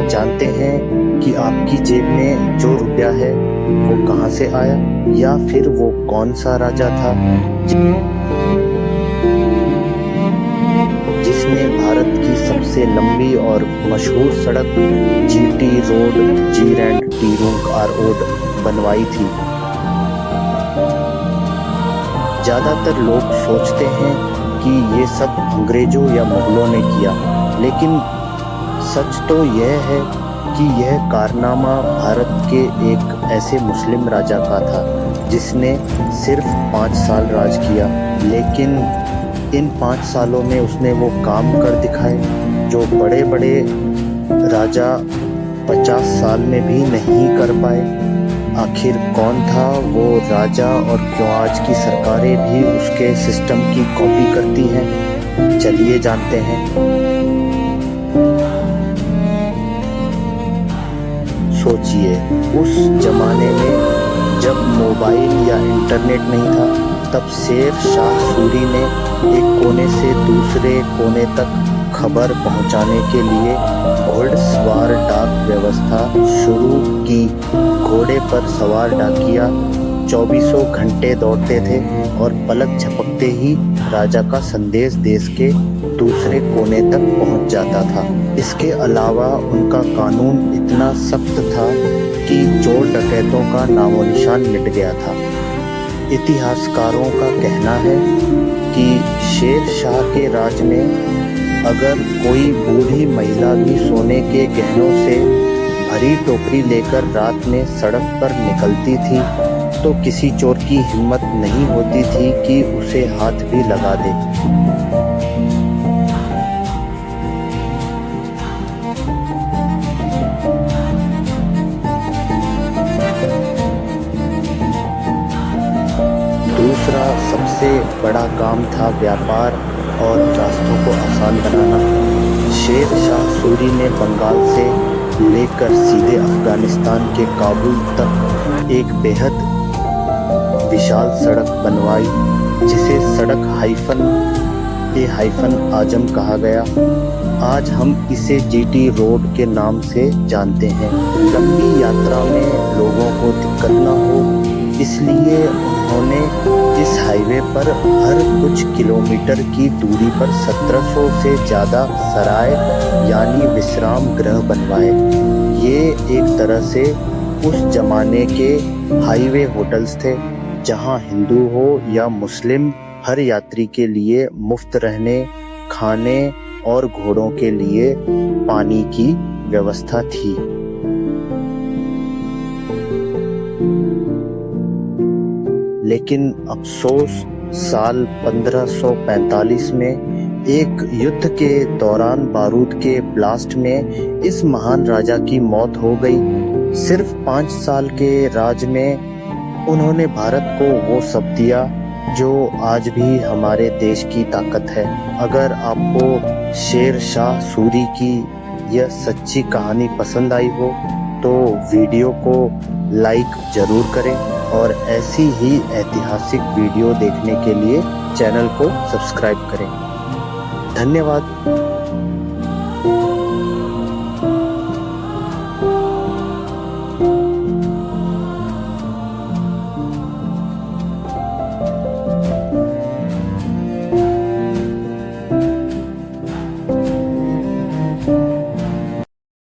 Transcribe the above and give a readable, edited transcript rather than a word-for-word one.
जानते हैं कि आपकी जेब में जो रुपया है वो कहाँ से आया, या फिर वो कौन सा राजा था जिसने भारत की सबसे लंबी और मशहूर सड़क जीटी रोड जीरैंड टीरुंग रोड बनवाई थी। ज्यादातर लोग सोचते हैं कि ये सब अंग्रेजों या मुगलों ने किया, लेकिन सच तो यह है कि यह कारनामा भारत के एक ऐसे मुस्लिम राजा का था जिसने सिर्फ 5 साल राज किया, लेकिन इन 5 सालों में उसने वो काम कर दिखाए जो बड़े बड़े राजा 50 साल में भी नहीं कर पाए। आखिर कौन था वो राजा और क्यों आज की सरकारें भी उसके सिस्टम की कॉपी करती हैं? चलिए जानते हैं। सोचिए, उस जमाने में जब मोबाइल या इंटरनेट नहीं था, तब शेर शाह सूरी ने एक कोने से दूसरे कोने तक खबर पहुंचाने के लिए घोड़सवार डाक व्यवस्था शुरू की। घोड़े पर सवार डाकिया 24 घंटे दौड़ते थे और पलक झपकते ही राजा का संदेश देश के दूसरे कोने तक पहुंच जाता था। इसके अलावा उनका कानून इतना सख्त था कि चोर डकैतों का नामो निशान मिट गया था। इतिहासकारों का कहना है कि शेर शाह के राज में अगर कोई बूढ़ी महिला भी सोने के गहनों से भरी टोकरी लेकर रात में सड़क पर निकलती थी तो किसी चोर की हिम्मत नहीं होती थी कि उसे हाथ भी लगा दे। दूसरा सबसे बड़ा काम था व्यापार और रास्तों को आसान बनाना। शेर शाह सूरी ने बंगाल से लेकर सीधे अफगानिस्तान के काबुल तक एक बेहद विशाल सड़क बनवाई, जिसे सड़क हाइफन आजम कहा गया। आज हम इसे जीटी रोड के नाम से जानते हैं। लंबी यात्रा में लोगों को दिक्कत न हो, इसलिए उन्होंने इस हाईवे पर हर कुछ किलोमीटर की दूरी पर 1700 से ज्यादा सराय यानी विश्राम गृह बनवाए। ये एक तरह से उस जमाने के हाईवे होटल्स थे जहां हिंदू हो या मुस्लिम हर यात्री के लिए मुफ्त रहने, खाने और घोड़ों के लिए पानी की व्यवस्था थी। लेकिन अफसोस, साल 1545 में एक युद्ध के दौरान बारूद के ब्लास्ट में इस महान राजा की मौत हो गई। सिर्फ 5 साल के राज में उन्होंने भारत को वो सब दिया जो आज भी हमारे देश की ताकत है। अगर आपको शेर शाह सूरी की यह सच्ची कहानी पसंद आई हो तो वीडियो को लाइक जरूर करें और ऐसी ही ऐतिहासिक वीडियो देखने के लिए चैनल को सब्सक्राइब करें। धन्यवाद।